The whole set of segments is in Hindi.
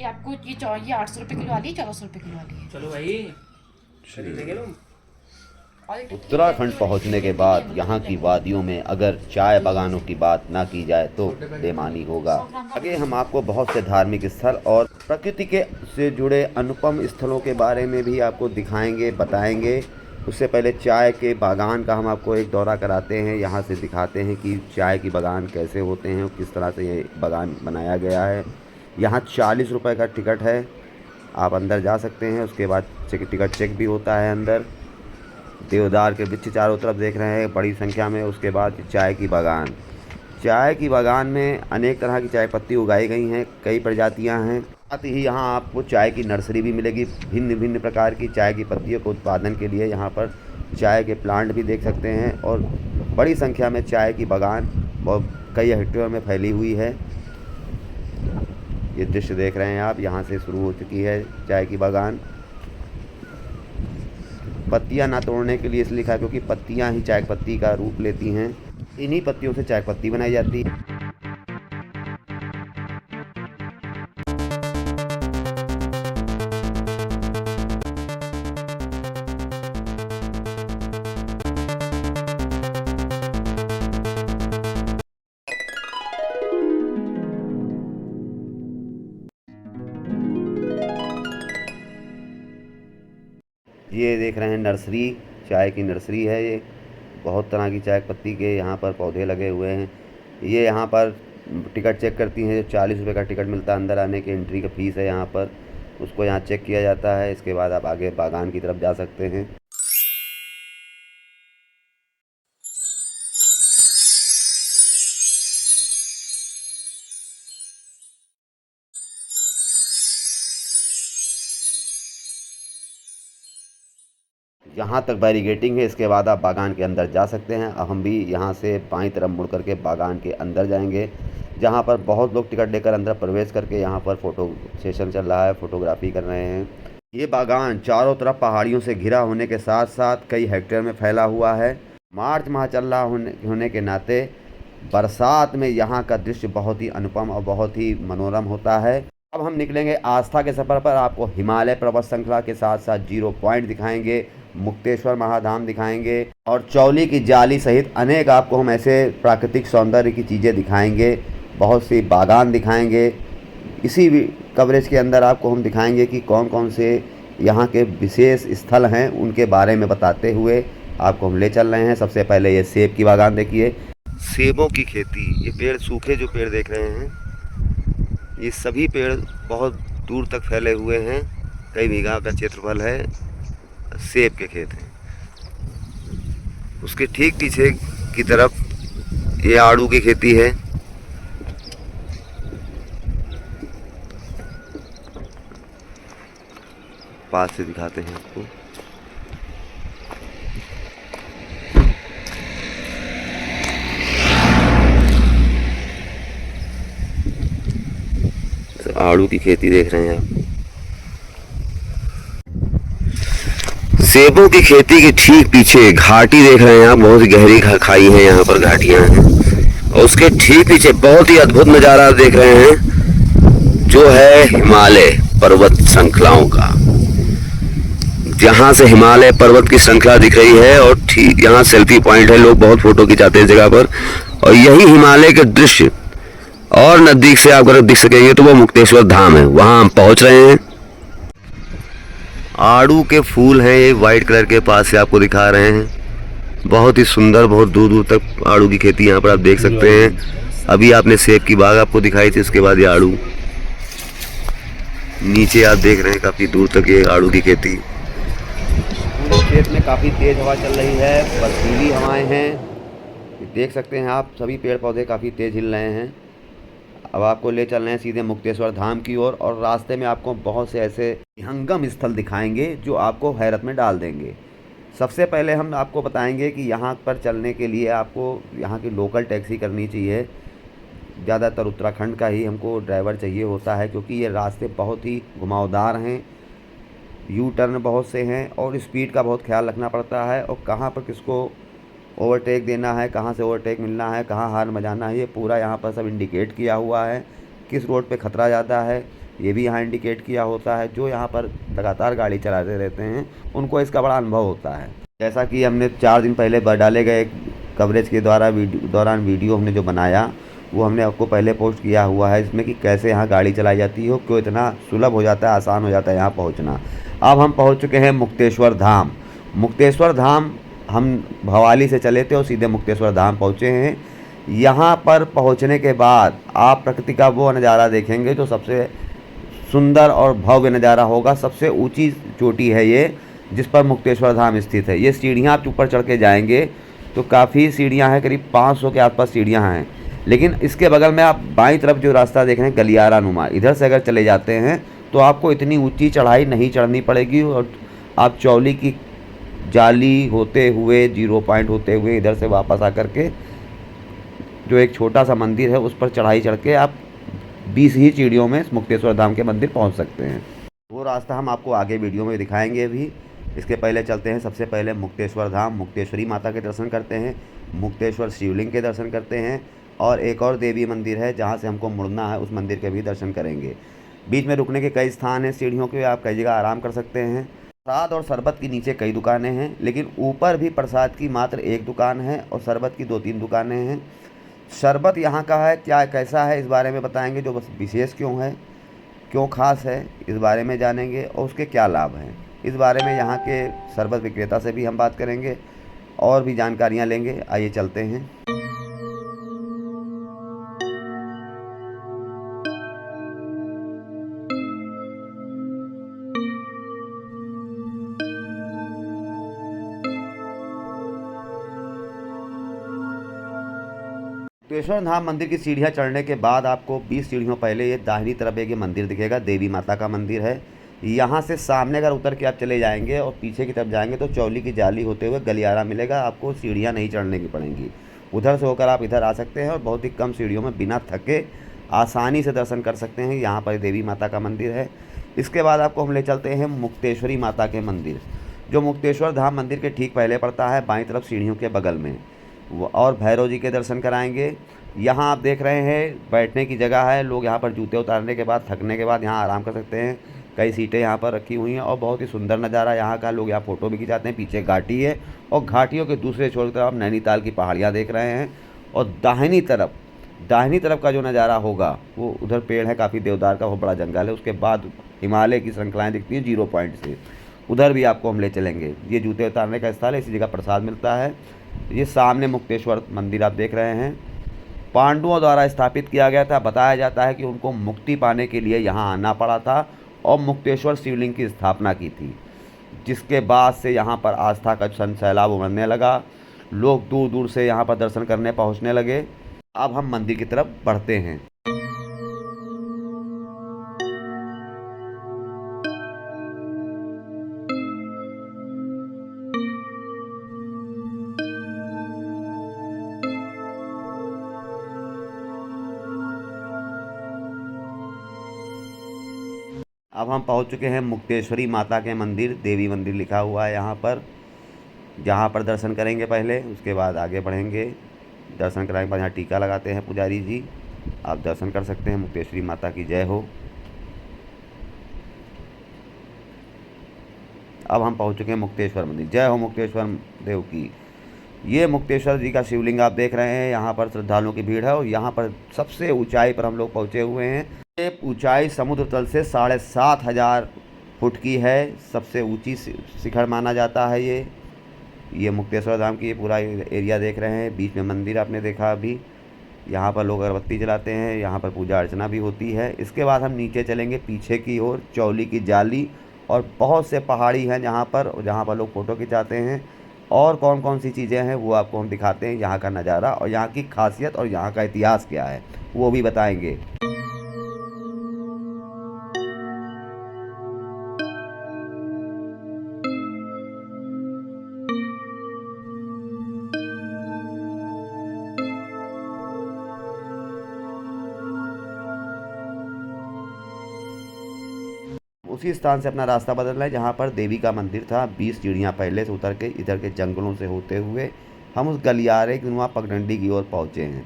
ये आपको ये 800 रुपये किलो वाली है, 1400 रुपये किलो वाली है। चलो भाई खरीदेंगे लोग। उत्तराखंड पहुंचने के बाद यहाँ की वादियों में अगर चाय बागानों की बात ना की जाए तो बेमानी होगा। आगे हम आपको बहुत से धार्मिक स्थल और प्रकृति के से जुड़े अनुपम स्थलों के बारे में भी आपको दिखाएंगे, बताएंगे। उससे पहले चाय के बागान का हम आपको एक दौरा कराते हैं, यहाँ से दिखाते हैं कि चाय की बागान कैसे होते हैं और किस तरह से ये बागान बनाया गया है। यहाँ 40 रुपये का टिकट है, आप अंदर जा सकते हैं। उसके बाद टिकट चेक भी होता है अंदर। देवदार के वृक्ष चारों तरफ देख रहे हैं बड़ी संख्या में। उसके बाद चाय की बागान, चाय की बागान में अनेक तरह की चाय पत्ती उगाई गई हैं, कई प्रजातियां हैं। साथ ही यहाँ आपको चाय की नर्सरी भी मिलेगी, भिन्न भिन्न प्रकार की चाय की पत्तियों के उत्पादन के लिए यहाँ पर चाय के प्लांट भी देख सकते हैं। और बड़ी संख्या में चाय की बागान और कई हेक्टेयर में फैली हुई है। ये दृश्य देख रहे हैं आप, यहाँ से शुरू हो चुकी है चाय की बागान। पत्तियां ना तोड़ने के लिए इसलिए लिखा है क्योंकि पत्तियां ही चाय पत्ती का रूप लेती हैं। इन्हीं पत्तियों से चाय पत्ती बनाई जाती है। ये देख रहे हैं नर्सरी, चाय की नर्सरी है ये। बहुत तरह की चाय पत्ती के यहाँ पर पौधे लगे हुए हैं। ये यहाँ पर टिकट चेक करती हैं, जो 40 रुपये का टिकट मिलता है अंदर आने की, एंट्री का फीस है यहाँ पर, उसको यहाँ चेक किया जाता है। इसके बाद आप आगे बागान की तरफ जा सकते हैं। यहाँ तक बैरिगेटिंग है, इसके बाद आप बागान के अंदर जा सकते हैं। अब हम भी यहाँ से बाईं तरफ मुड़ करके बागान के अंदर जाएंगे, जहाँ पर बहुत लोग टिकट लेकर अंदर प्रवेश करके यहाँ पर फ़ोटो सेशन चल रहा है, फ़ोटोग्राफी कर रहे हैं। ये बागान चारों तरफ पहाड़ियों से घिरा होने के साथ साथ कई हेक्टेयर में फैला हुआ है। मार्च माह चल रहा होने के नाते बरसात में यहाँ का दृश्य बहुत ही अनुपम और बहुत ही मनोरम होता है। अब हम निकलेंगे आस्था के सफ़र पर। आपको हिमालय पर्वत श्रृंखला के साथ साथ 0 पॉइंट दिखाएंगे, मुक्तेश्वर महाधाम दिखाएंगे और चौली की जाली सहित अनेक आपको हम ऐसे प्राकृतिक सौंदर्य की चीज़ें दिखाएंगे। बहुत सी बागान दिखाएंगे। इसी कवरेज के अंदर आपको हम दिखाएंगे कि कौन कौन से यहाँ के विशेष स्थल हैं, उनके बारे में बताते हुए आपको हम ले चल रहे हैं। सबसे पहले ये सेब की बागान देखिए, सेबों की खेती। ये पेड़, सूखे जो पेड़ देख रहे हैं, ये सभी पेड़ बहुत दूर तक फैले हुए हैं। कई बीघा का क्षेत्रफल है, सेब के खेत हैं। उसके ठीक पीछे की तरफ ये आड़ू की खेती है। पास से दिखाते हैं आपको। तो आड़ू की खेती देख रहे हैं आप। सेबों की खेती के ठीक पीछे घाटी देख रहे हैं आप, बहुत ही गहरी खाई है यहाँ पर, घाटियां हैं। और उसके ठीक पीछे बहुत ही अद्भुत नज़ारा देख रहे हैं, जो है हिमालय पर्वत श्रृंखलाओं का। यहाँ से हिमालय पर्वत की श्रृंखला दिख रही है और ठीक यहाँ सेल्फी पॉइंट है, लोग बहुत फोटो खिंचाते हैं इस जगह पर। और यही हिमालय के दृश्य और नज़दीक से आप अगर दिख सकेंगे तो वो मुक्तेश्वर धाम है, वहाँ हम पहुँच रहे हैं। आड़ू के फूल हैं ये, वाइट कलर के, पास से आपको दिखा रहे हैं। बहुत ही सुंदर, बहुत दूर दूर तक आड़ू की खेती यहाँ पर आप देख सकते हैं। अभी आपने सेब की बाग आपको दिखाई थी, उसके बाद ये आड़ू। नीचे आप देख रहे हैं काफ़ी दूर तक ये आड़ू की खेती। पूरे खेत में काफ़ी तेज़ हवा चल रही है, बर्फीली हवाएं हैं। देख सकते हैं आप, सभी पेड़ पौधे काफ़ी तेज़ हिल रहे हैं। अब आपको ले चल रहे हैं सीधे मुक्तेश्वर धाम की ओर और रास्ते में आपको बहुत से ऐसे विहंगम स्थल दिखाएंगे जो आपको हैरत में डाल देंगे। सबसे पहले हम आपको बताएंगे कि यहाँ पर चलने के लिए आपको यहाँ की लोकल टैक्सी करनी चाहिए। ज़्यादातर उत्तराखंड का ही हमको ड्राइवर चाहिए होता है, क्योंकि ये रास्ते बहुत ही घुमावदार हैं, यू टर्न बहुत से हैं और स्पीड का बहुत ख्याल रखना पड़ता है। और कहाँ पर किसको ओवरटेक देना है, कहाँ से ओवरटेक मिलना है, कहाँ हार्न बजाना है, ये पूरा यहाँ पर सब इंडिकेट किया हुआ है। किस रोड पे खतरा ज़्यादा है ये भी यहाँ इंडिकेट किया होता है। जो यहाँ पर लगातार गाड़ी चलाते रहते हैं उनको इसका बड़ा अनुभव होता है। जैसा कि हमने 4 दिन पहले डाले गए कवरेज के दौरान वीडियो हमने जो बनाया वो हमने आपको पहले पोस्ट किया हुआ है, इसमें कि कैसे यहाँ गाड़ी चलाई जाती है, क्यों इतना सुलभ हो जाता है, आसान हो जाता है यहाँ पहुँचना। अब हम पहुँच चुके हैं मुक्तेश्वर धाम। मुक्तेश्वर धाम हम भवाली से चले थे और सीधे मुक्तेश्वर धाम पहुँचे हैं। यहाँ पर पहुँचने के बाद आप प्रकृति का वो नज़ारा देखेंगे जो सबसे सुंदर और भव्य नज़ारा होगा। सबसे ऊंची चोटी है ये, जिस पर मुक्तेश्वर धाम स्थित है। ये सीढ़ियाँ आप ऊपर चढ़ के जाएंगे तो काफ़ी सीढ़ियाँ हैं, करीब 500 के आसपास सीढ़ियाँ हैं। लेकिन इसके बगल में आप बाईं तरफ जो रास्ता देख रहे हैं गलियारा नुमा, इधर से अगर चले जाते हैं तो आपको इतनी ऊंची चढ़ाई नहीं चढ़नी पड़ेगी और आप चौली की जाली होते हुए, 0 पॉइंट होते हुए इधर से वापस आकर के जो एक छोटा सा मंदिर है उस पर चढ़ाई चढ़ के आप 20 ही सीढ़ियों में मुक्तेश्वर धाम के मंदिर पहुंच सकते हैं। वो रास्ता हम आपको आगे वीडियो में दिखाएंगे भी। इसके पहले चलते हैं सबसे पहले मुक्तेश्वर धाम, मुक्तेश्वरी माता के दर्शन करते हैं, मुक्तेश्वर शिवलिंग के दर्शन करते हैं और एक और देवी मंदिर है जहाँ से हमको मुड़ना है, उस मंदिर के भी दर्शन करेंगे। बीच में रुकने के कई स्थान हैं सीढ़ियों के, आप कई जगह आराम कर सकते हैं। प्रसाद और शरबत की नीचे कई दुकानें हैं, लेकिन ऊपर भी प्रसाद की मात्र 1 दुकान है और शरबत की 2-3 दुकानें हैं। शरबत यहाँ का है क्या, कैसा है, इस बारे में बताएंगे। जो बस विशेष क्यों है, क्यों ख़ास है, इस बारे में जानेंगे और उसके क्या लाभ हैं, इस बारे में यहाँ के शरबत विक्रेता से भी हम बात करेंगे और भी जानकारियाँ लेंगे। आइए चलते हैं। मुक्तेश्वर धाम मंदिर की सीढ़ियाँ चढ़ने के बाद आपको 20 सीढ़ियों पहले ये दाहिनी तरफ एक ये मंदिर दिखेगा, देवी माता का मंदिर है। यहाँ से सामने अगर उतर के आप चले जाएंगे और पीछे की तरफ जाएंगे तो चौली की जाली होते हुए गलियारा मिलेगा, आपको सीढ़ियाँ नहीं चढ़ने की पड़ेंगी। उधर से होकर आप इधर आ सकते हैं और बहुत ही कम सीढ़ियों में बिना थके आसानी से दर्शन कर सकते हैं। यहाँ पर देवी माता का मंदिर है। इसके बाद आपको हम ले चलते हैं मुक्तेश्वरी माता के मंदिर, जो मुक्तेश्वर धाम मंदिर के ठीक पहले पड़ता है, बाईं तरफ सीढ़ियों के बगल में। और भैरव जी के दर्शन कराएंगे। यहाँ आप देख रहे हैं बैठने की जगह है, लोग यहाँ पर जूते उतारने के बाद, थकने के बाद यहाँ आराम कर सकते हैं। कई सीटें यहाँ पर रखी हुई हैं और बहुत ही सुंदर नज़ारा यहाँ का, लोग यहाँ फ़ोटो भी खिंचाते हैं। पीछे घाटी है और घाटियों के दूसरे छोर की तरफ आप नैनीताल की पहाड़ियाँ देख रहे हैं और दाहिनी तरफ का जो नज़ारा होगा वो उधर पेड़ है काफ़ी, देवदार का बहुत बड़ा जंगल है। उसके बाद हिमालय की श्रृंखलाएँ दिखती हैं 0 पॉइंट से, उधर भी आपको हम ले चलेंगे। ये जूते उतारने का स्थल है, इसी जगह प्रसाद मिलता है। ये सामने मुक्तेश्वर मंदिर आप देख रहे हैं, पांडवों द्वारा स्थापित किया गया था। बताया जाता है कि उनको मुक्ति पाने के लिए यहाँ आना पड़ा था और मुक्तेश्वर शिवलिंग की स्थापना की थी, जिसके बाद से यहाँ पर आस्था का सैलाब उमड़ने लगा। लोग दूर दूर से यहाँ पर दर्शन करने पहुँचने लगे। अब हम मंदिर की तरफ बढ़ते हैं। अब हम पहुंच चुके हैं मुक्तेश्वरी माता के मंदिर, देवी मंदिर लिखा हुआ है यहाँ पर, जहाँ पर दर्शन करेंगे पहले, उसके बाद आगे बढ़ेंगे। दर्शन कराने के बाद यहाँ टीका लगाते हैं पुजारी जी, आप दर्शन कर सकते हैं। मुक्तेश्वरी माता की जय हो। अब हम पहुँच चुके हैं मुक्तेश्वर मंदिर। जय हो मुक्तेश्वर देव की। ये मुक्तेश्वर जी का शिवलिंग आप देख रहे हैं। यहाँ पर श्रद्धालुओं की भीड़ है और यहाँ पर सबसे ऊंचाई पर हम लोग पहुँचे हुए हैं। ये ऊंचाई समुद्र तल से 7,500 फुट की है, सबसे ऊंची शिखर माना जाता है ये मुक्तेश्वर धाम की ये पूरा एरिया देख रहे हैं। बीच में मंदिर आपने देखा अभी, यहाँ पर लोग अगरबत्ती जलाते हैं, यहाँ पर पूजा अर्चना भी होती है। इसके बाद हम नीचे चलेंगे पीछे की ओर, चौली की जाली और बहुत से पहाड़ी हैं जहाँ पर लोग फ़ोटो खिंचाते हैं। और कौन कौन सी चीज़ें हैं वो आपको हम दिखाते हैं, यहाँ का नज़ारा और यहाँ की खासियत और यहाँ का इतिहास क्या है वो भी बताएंगे। उसी स्थान से अपना रास्ता बदलना है जहाँ पर देवी का मंदिर था। 20 सीढ़ियाँ पहले से उतर के इधर के जंगलों से होते हुए हम उस गलियारे की नुमा पगडंडी की ओर पहुँचे हैं।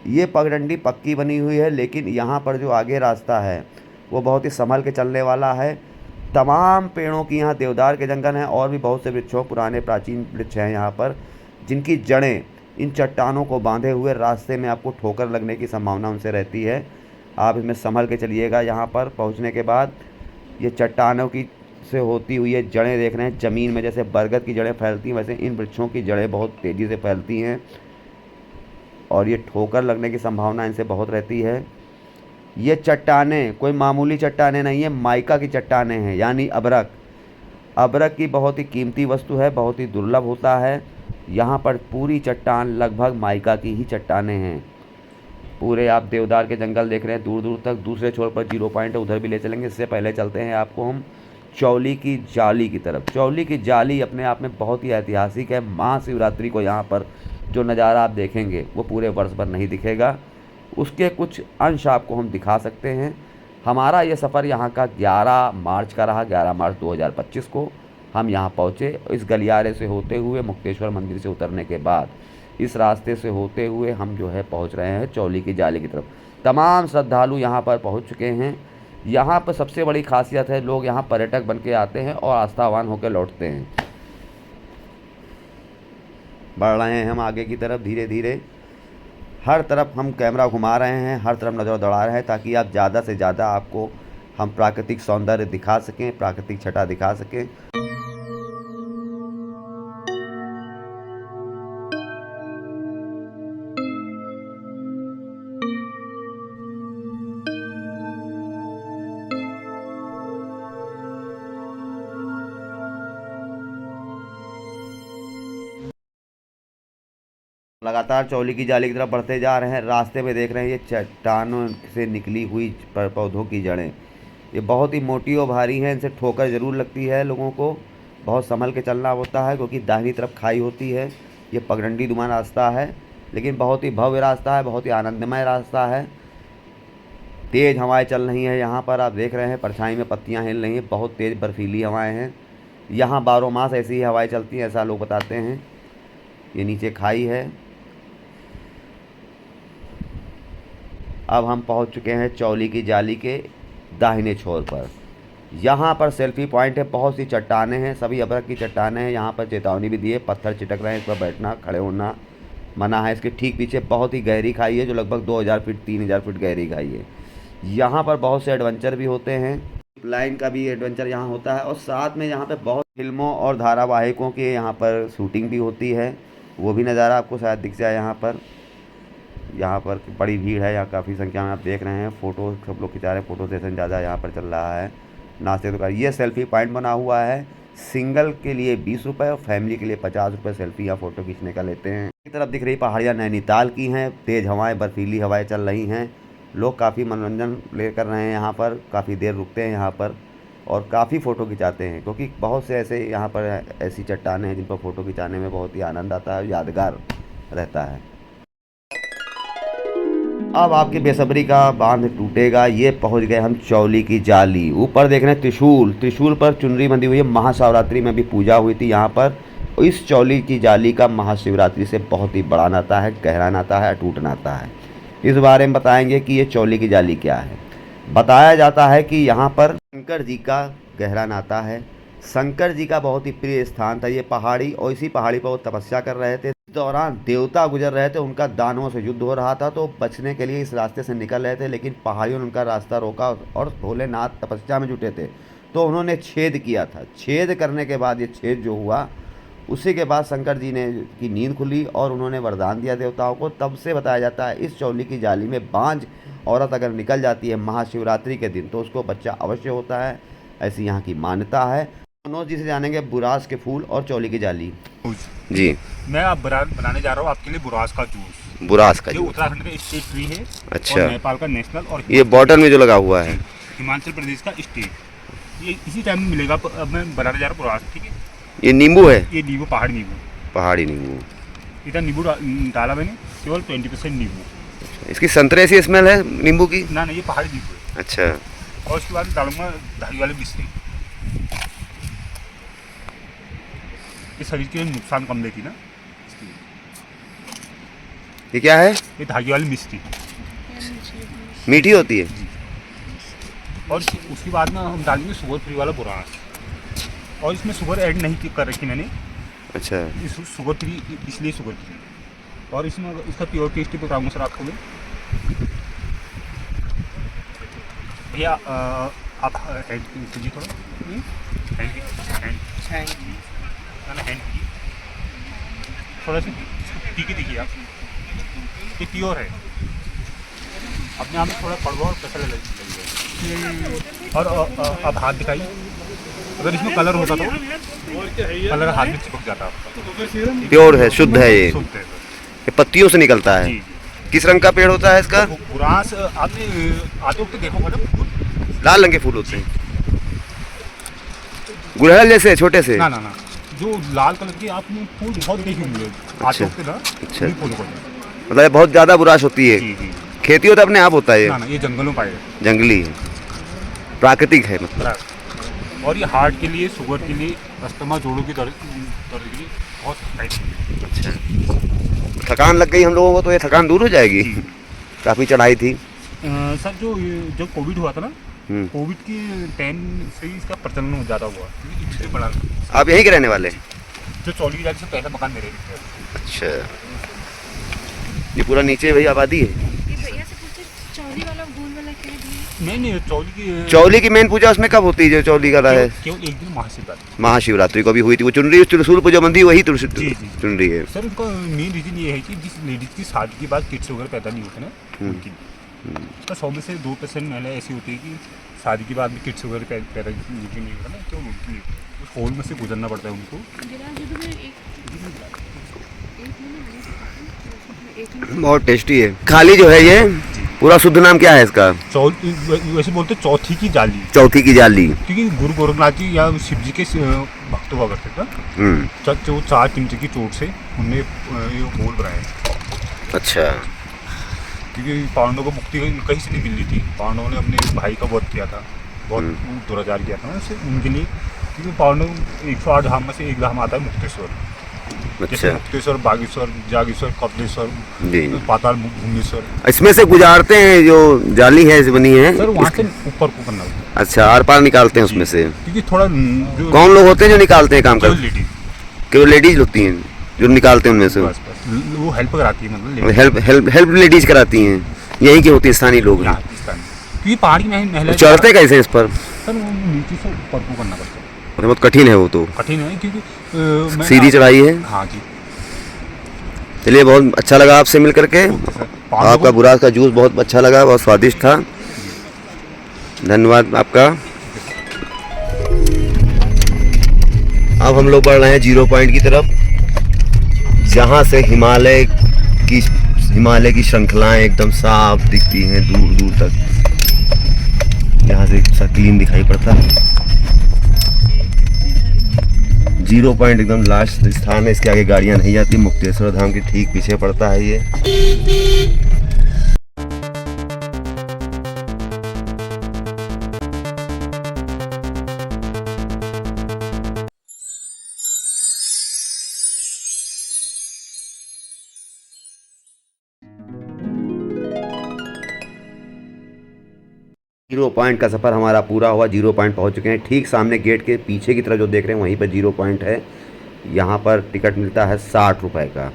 ये पगडंडी पक्की बनी हुई है, लेकिन यहाँ पर जो आगे रास्ता है वो बहुत ही संभल के चलने वाला है। तमाम पेड़ों की यहाँ देवदार के जंगल हैं और भी बहुत से वृक्षों, पुराने प्राचीन वृक्ष हैं यहाँ पर, जिनकी जड़ें इन चट्टानों को बांधे हुए रास्ते में आपको ठोकर लगने की संभावना उनसे रहती है। आप इसमें संभल के चलिएगा। यहाँ पर पहुँचने के बाद ये चट्टानों की से होती हुई ये जड़ें देख रहे हैं ज़मीन में, जैसे बरगद की जड़ें फैलती हैं वैसे इन वृक्षों की जड़ें बहुत तेज़ी से फैलती हैं और ये ठोकर लगने की संभावना इनसे बहुत रहती है। ये चट्टानें कोई मामूली चट्टानें नहीं है, माइका की चट्टानें हैं, यानी अबरक। अबरक की बहुत ही कीमती वस्तु है, बहुत ही दुर्लभ होता है। यहाँ पर पूरी चट्टान लगभग माइका की ही चट्टानें हैं। पूरे आप देवदार के जंगल देख रहे हैं दूर दूर तक। दूसरे छोर पर 0 पॉइंट है, उधर भी ले चलेंगे। इससे पहले चलते हैं आपको हम चौली की जाली की तरफ। चौली की जाली अपने आप में बहुत ही ऐतिहासिक है। महाशिवरात्रि को यहाँ पर जो नज़ारा आप देखेंगे वो पूरे वर्ष भर नहीं दिखेगा, उसके कुछ अंश आपको हम दिखा सकते हैं। हमारा ये सफ़र यहाँ का 11 मार्च का रहा। 11 मार्च 2025 को हम यहाँ पहुँचे। इस गलियारे से होते हुए मुक्तेश्वर मंदिर से उतरने के बाद इस रास्ते से होते हुए हम जो है पहुँच रहे हैं चौली की जाली की तरफ। तमाम श्रद्धालु यहाँ पर पहुँच चुके हैं। यहाँ पर सबसे बड़ी खासियत है, लोग यहाँ पर्यटक बन के आते हैं और आस्थावान होकर लौटते हैं। बढ़ रहे हैं हम आगे की तरफ धीरे धीरे। हर तरफ हम कैमरा घुमा रहे हैं, हर तरफ नज़र दौड़ा रहे हैं ताकि आप ज़्यादा से ज़्यादा आपको हम प्राकृतिक सौंदर्य दिखा सकें, प्राकृतिक छटा दिखा सकें। लगातार चौली की जाली की तरफ बढ़ते जा रहे हैं। रास्ते में देख रहे हैं ये चट्टानों से निकली हुई पौधों की जड़ें, ये बहुत ही मोटी और भारी हैं। इनसे ठोकर ज़रूर लगती है लोगों को, बहुत संभल के चलना होता है क्योंकि दाहिनी तरफ खाई होती है। ये पगडंडी दुमा रास्ता है, लेकिन बहुत ही भव्य रास्ता है, बहुत ही आनंदमय रास्ता है। तेज़ हवाएं चल रही हैं यहाँ पर, आप देख रहे हैं परछाई में पत्तियाँ हिल रही हैं। बहुत तेज़ बर्फीली हवाएँ हैं यहाँ, 12 मास ऐसी ही हवाएँ चलती हैं, ऐसा लोग बताते हैं। ये नीचे खाई है। अब हम पहुंच चुके हैं चौली की जाली के दाहिने छोर पर। यहाँ पर सेल्फी पॉइंट है, बहुत सी चट्टानें हैं, सभी अबरक की चट्टानें हैं। यहाँ पर चेतावनी भी दी है, पत्थर चिटक रहे हैं, इस पर बैठना खड़े होना मना है। इसके ठीक पीछे बहुत ही गहरी खाई है जो लगभग 2000 फीट 3000 फीट गहरी खाई है। यहाँ पर बहुत से एडवेंचर भी होते हैं, लाइन का भी एडवेंचर यहाँ होता है और साथ में यहाँ पर बहुत फिल्मों और धारावाहिकों की यहाँ पर शूटिंग भी होती है, वो भी नज़ारा आपको शायद दिख जाए। यहाँ पर बड़ी भीड़ है, यहाँ काफ़ी संख्या में आप देख रहे हैं। फ़ोटो सब लोग खिंचा रहे हैं, फ़ोटो सेशन ज़्यादा यहाँ पर चल रहा है। नाश्ते दुकान, ये सेल्फ़ी पॉइंट बना हुआ है। सिंगल के लिए 20 रुपये और फैमिली के लिए 50 रुपये सेल्फ़ी या फ़ोटो खींचने का लेते हैं। एक तरफ दिख रही पहाड़ियाँ नैनीताल की हैं, तेज़ हवाएँ बर्फीली हवाएँ चल रही हैं। लोग काफ़ी मनोरंजन ले कर रहे हैं यहाँ पर, काफ़ी देर रुकते हैं यहाँ पर और काफ़ी फ़ोटो खिंचाते हैं क्योंकि बहुत से ऐसे यहाँ पर ऐसी चट्टानें हैं जिन पर फ़ोटो खिंचाने में बहुत ही आनंद आता है, यादगार रहता है। अब आपकी बेसब्री का बांध टूटेगा। ये पहुंच गए हम चौली की जाली। ऊपर देख रहे हैं त्रिशूल, त्रिशूल पर चुनरी बंधी हुई है। महाशिवरात्रि में भी पूजा हुई थी यहाँ पर। इस चौली की जाली का महाशिवरात्रि से बहुत ही बड़ा नाता है, गहरा नाता है, अटूट नाता है। इस बारे में बताएंगे कि ये चौली की जाली क्या है। बताया जाता है कि यहाँ पर शंकर जी का गहरा नाता है। शंकर जी का बहुत ही प्रिय स्थान था ये पहाड़ी, और इसी पहाड़ी पर वो तपस्या कर रहे थे। इस दौरान देवता गुजर रहे थे, उनका दानवों से युद्ध हो रहा था, तो बचने के लिए इस रास्ते से निकल रहे थे, लेकिन पहाड़ियों ने उनका रास्ता रोका और भोलेनाथ तपस्या में जुटे थे तो उन्होंने छेद किया था। छेद करने के बाद ये छेद जो हुआ, उसी के बाद शंकर जी ने की नींद खुली और उन्होंने वरदान दिया देवताओं को। तब से बताया जाता है इस चौली की जाली में बांझ औरत अगर निकल जाती है महाशिवरात्रि के दिन तो उसको बच्चा अवश्य होता है, ऐसी यहाँ की मान्यता है। मनोज जी से जानेंगे बुरास के फूल और चौली की जाली। जी, मैं आप बनाने जा रहा हूँ आपके लिए बुरास का जूस। बुरास का ये जूस उत्तराखंड का स्टेट ट्री है। अच्छा। और नेपाल का नेशनल और ये बॉटल में जो लगा हुआ है हिमाचल प्रदेश का स्टेट, ये इसी टाइम में मिलेगा। अब मैं बनाने जा रहा हूँ बुरास, ठीक है। ये नींबू है, ये नींबू पहाड़ी नींबू, पहाड़ी नींबू। इतना नींबू डाला मैंने, केवल 20% नींबू। इसकी संतरे सी स्मेल है नींबू की? ना ये पहाड़ी नींबू है। अच्छा। और उसके बाद डालूंगा धारी वाली मिश्री। ये शरीर के लिए नुकसान कम देती ना। ये क्या है? ये धागी वाली मिश्री मीठी होती है। और उसके बाद में हम डालेंगे शुगर फ्री वाला बुरांस। और इसमें शुगर ऐड नहीं कर रखी मैंने, अच्छा, इस शुगर फ्री इसलिए शुगर फ्री। और इसमें इसका प्योर टेस्ट भी बताऊँगा सर आपको मैं। भैया आप हैंड कीजिए थोड़ा, हैंड थोड़ा सा पी के देखिए आप, ये प्योर है अपने आप में, थोड़ा कड़वा और कसर लगेगा। और अब हाथ दिखाइए, अगर इसमें कलर होता तो कलर हाथ में चिपक जाता आपका। प्योर है, शुद्ध है ये, शुद्ध है ये पत्तियों से निकलता है। जी। किस रंग का पेड़ होता है इसका? बुरांस आपने आते वक्त देखो मतलब लाल रंग के फूल होते हैं, गुड़हल जैसे छोटे से। ना जो लाल कलर के आपने फूल बहुत देखे होंगे आते वक्त ना। अच्छा। उन्हीं फूलों को। मतलब ये बहुत ज़्यादा बुराश होती है। जी। खेती होता अपने आप होता है ये? ना ये जंगलों पाए हैं। जंगली है, प्राकृतिक है मतलब। और ये हार्ट के लिए, शुगर के लिए, अस्थमा, जोड़ों की दर्द के लिए बहुत फायदेमंद है। अच्छा, थकान लग गई हम लोगों को तो ये थकान दूर हो जाएगी। काफ़ी चढ़ाई थी सर। जब कोविड हुआ था ना, कोविड के टाइम से ही इसका प्रचलन ज़्यादा हुआ, इससे बड़ा। आप यहीं के रहने वाले? जो चौली की जाके से पहला मकान मेरे थे। अच्छा, ये पूरा नीचे वही आबादी है? भैया से पूछे चौली वाला गोल वाला क्या है? नहीं चौली की मेन पूजा उसमें कब होती है जो चौली का है? केवल एक दिन महाशिवरात्रि। महाशिवरात्रि को भी हुई थी वो चुनरी, त्रिशूल पूजा मंदिर वही चुनरी है। सर उनका मेन रीजन ये है कि जिस लेडीज की शादी के बाद किड्स वगैरह पैदा नहीं होते ना, उनकी तो 100 में से 2% महिलाएं ऐसी होती है कि शादी के बाद भी किड्स वगैरह पैदा नहीं होता ना, तो उनकी उस होल में से गुजरना पड़ता है उनको। बहुत टेस्टी है। खाली जो है ये पूरा शुद्ध नाम क्या है इसका? वैसे बोलते चौथी की जाली। चौथी की जाली, क्योंकि गुरु गोरखनाथ जी या शिव जी के भक्त हुआ करते थे, जो 4 चिमटे की चोट से उनने ये होल बनाया। अच्छा, क्योंकि पांडवों को मुक्ति कहीं से नहीं मिल रही थी। पांडवों ने अपने भाई का वध किया था, बहुत दुराचार किया था उससे उनके लिए। क्योंकि पांडव 108 धाम में से एक धाम आता है मुक्तेश्वर। जैसे मुक्तेश्वर, बागेश्वर, जागेश्वर, कपिलेश्वर, पाताल भूमेश्वर, इसमें से गुजारते हैं जो जाली है बनी है सर, वहाँ से ऊपर को करना होता है। अच्छा, आर पार निकालते हैं उसमें से? क्योंकि थोड़ा कौन लोग होते हैं जो निकालते हैं काम कर? केवल लेडीज होती हैं जो निकालते हैं उनमें से? वो हेल्प कराती है, मतलब हेल्प लेडीज कराती हैं, यहीं की होती है, स्थानीय लोग हैं। क्योंकि पहाड़ की महिला चढ़ते कैसे इस पर? सर वो नीचे से ऊपर को करना पड़ता है। बहुत कठिन है वो तो। कठिन है क्योंकि सीधी चढ़ाई है। हाँ जी। चलिए, बहुत अच्छा लगा आपसे मिल करके। आपका बुरांस का जूस बहुत अच्छा लगा, बहुत स्वादिष्ट था। धन्यवाद आपका। अब हम लोग बढ़ रहे हैं 0 पॉइंट की तरफ, जहाँ से हिमालय की श्रृंखलाएं एकदम साफ दिखती हैं दूर दूर तक। यहाँ से सब क्लीन दिखाई पड़ता है। 0 पॉइंट एकदम लास्ट स्थान है, इसके आगे गाड़ियाँ नहीं जाती। मुक्तेश्वर धाम के ठीक पीछे पड़ता है ये। जीरो पॉइंट का सफ़र हमारा पूरा हुआ। 0 पॉइंट पहुंच चुके हैं। ठीक सामने गेट के पीछे की तरफ जो देख रहे हैं वहीं पर 0 पॉइंट है। यहाँ पर टिकट मिलता है 60 रुपये का।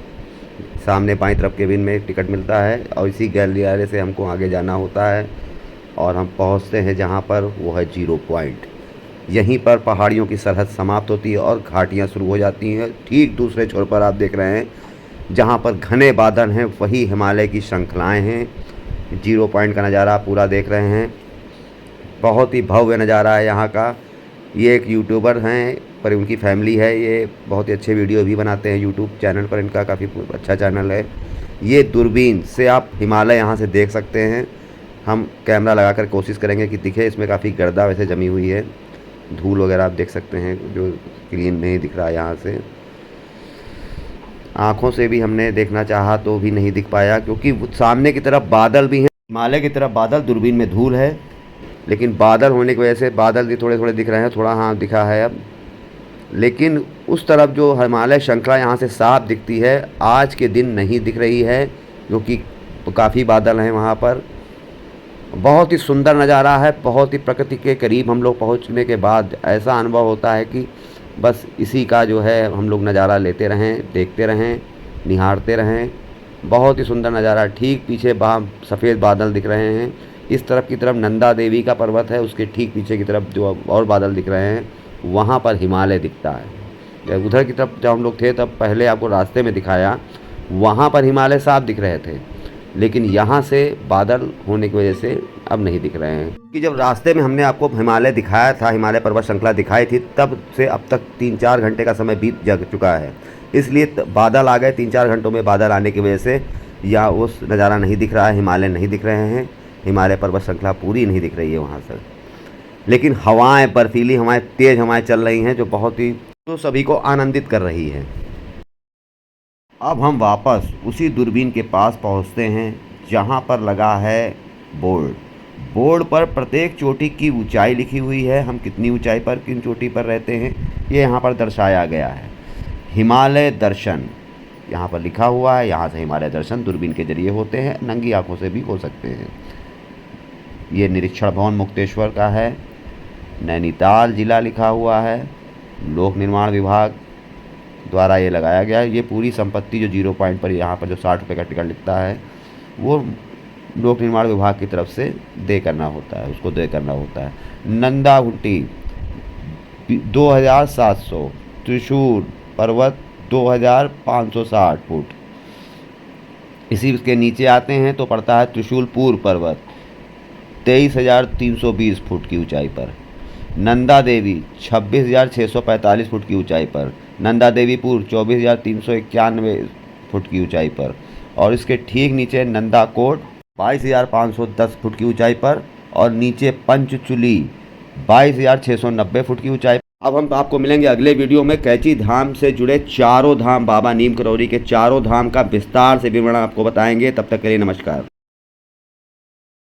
सामने बाईं तरफ केबिन में टिकट मिलता है और इसी गलियारे से हमको आगे जाना होता है और हम पहुँचते हैं जहाँ पर वो है 0 पॉइंट। यहीं पर पहाड़ियों की सरहद समाप्त होती है और घाटियाँ शुरू हो जाती हैं। ठीक दूसरे छोर पर आप देख रहे हैं जहाँ पर घने बादल हैं, वही हिमालय की श्रृंखलाएँ हैं। 0 पॉइंट का नज़ारा पूरा देख रहे हैं। बहुत ही भव्य नज़ारा है यहाँ का। ये एक यूट्यूबर हैं, पर उनकी फैमिली है। ये बहुत ही अच्छे वीडियो भी बनाते हैं यूट्यूब चैनल पर, इनका काफ़ी अच्छा चैनल है। ये दूरबीन से आप हिमालय यहाँ से देख सकते हैं। हम कैमरा लगाकर कोशिश करेंगे कि दिखे। इसमें काफ़ी गर्दा वैसे जमी हुई है, धूल वगैरह आप देख सकते हैं जो क्लीन नहीं दिख रहा है यहाँ से। आँखों से भी हमने देखना चाहा तो भी नहीं दिख पाया, क्योंकि सामने की तरफ बादल भी हैं। हिमालय की तरफ बादल, दूरबीन में धूल है, लेकिन बादल होने की वजह से बादल भी थोड़े थोड़े दिख रहे हैं। थोड़ा हाँ दिखा है अब, लेकिन उस तरफ जो हिमालय श्रृंखला यहाँ से साफ दिखती है, आज के दिन नहीं दिख रही है, क्योंकि काफ़ी बादल हैं वहाँ पर बहुत ही सुंदर नज़ारा है। बहुत ही प्रकृति के करीब हम लोग पहुंचने के बाद ऐसा अनुभव होता है कि बस इसी का जो है हम लोग नज़ारा लेते रहें, देखते रहें, निहारते रहें। बहुत ही सुंदर नज़ारा। ठीक पीछे सफ़ेद बादल दिख रहे हैं। इस तरफ की तरफ नंदा देवी का पर्वत है, उसके ठीक पीछे की तरफ जो और बादल दिख रहे हैं वहाँ पर हिमालय दिखता है। उधर की तरफ जब हम लोग थे तब पहले आपको रास्ते में दिखाया, वहाँ पर हिमालय साफ दिख रहे थे, लेकिन यहाँ से बादल होने की वजह से अब नहीं दिख रहे हैं। कि जब रास्ते में हमने आपको हिमालय दिखाया था, हिमालय पर्वत श्रृंखला दिखाई थी, तब से अब तक 3-4 घंटे का समय बीत जा चुका है। इसलिए बादल आ गए। 3-4 घंटों में बादल आने की वजह से या उस नज़ारा नहीं दिख रहा है, हिमालय नहीं दिख रहे हैं, हिमालय पर्वत श्रृंखला पूरी नहीं दिख रही है वहाँ से। लेकिन हवाएं, बर्फीली हवाएं, तेज़ हवाएं चल रही हैं जो बहुत ही तो सभी को आनंदित कर रही है। अब हम वापस उसी दूरबीन के पास पहुँचते हैं जहाँ पर लगा है बोर्ड पर प्रत्येक चोटी की ऊंचाई लिखी हुई है। हम कितनी ऊंचाई पर, किन चोटी पर रहते हैं, ये यहाँ पर दर्शाया गया है। हिमालय दर्शन यहाँ पर लिखा हुआ है। यहाँ से हिमालय दर्शन दूरबीन के जरिए होते हैं, नंगी आंखों से भी हो सकते हैं। ये निरीक्षण भवन मुक्तेश्वर का है। नैनीताल जिला लिखा हुआ है। लोक निर्माण विभाग द्वारा ये लगाया गया है। ये पूरी संपत्ति जो 0 पॉइंट पर यहाँ पर जो 60 रुपये का टिकट लिखता है वो लोक निर्माण विभाग की तरफ से दे करना होता है, उसको दे करना होता है। नंदा घुट्टी 2700, त्रिशूल पर्वत 2560 फुट। इसी के नीचे आते हैं तो पड़ता है त्रिशूलपुर पर्वत 23,320 फुट की ऊंचाई पर। नंदा देवी 26,645 फुट की ऊंचाई पर। नंदा देवीपुर 24,391 फुट की ऊंचाई पर। और इसके ठीक नीचे नंदा कोट 22,510 फुट की ऊंचाई पर। और नीचे पंचचूली 22,690 फुट की ऊंचाई। अब हम आपको मिलेंगे अगले वीडियो में। कैची धाम से जुड़े चारों धाम, बाबा नीम करौरी के चारों धाम का विस्तार से विवरण आपको बताएंगे। तब तक के लिए नमस्कार।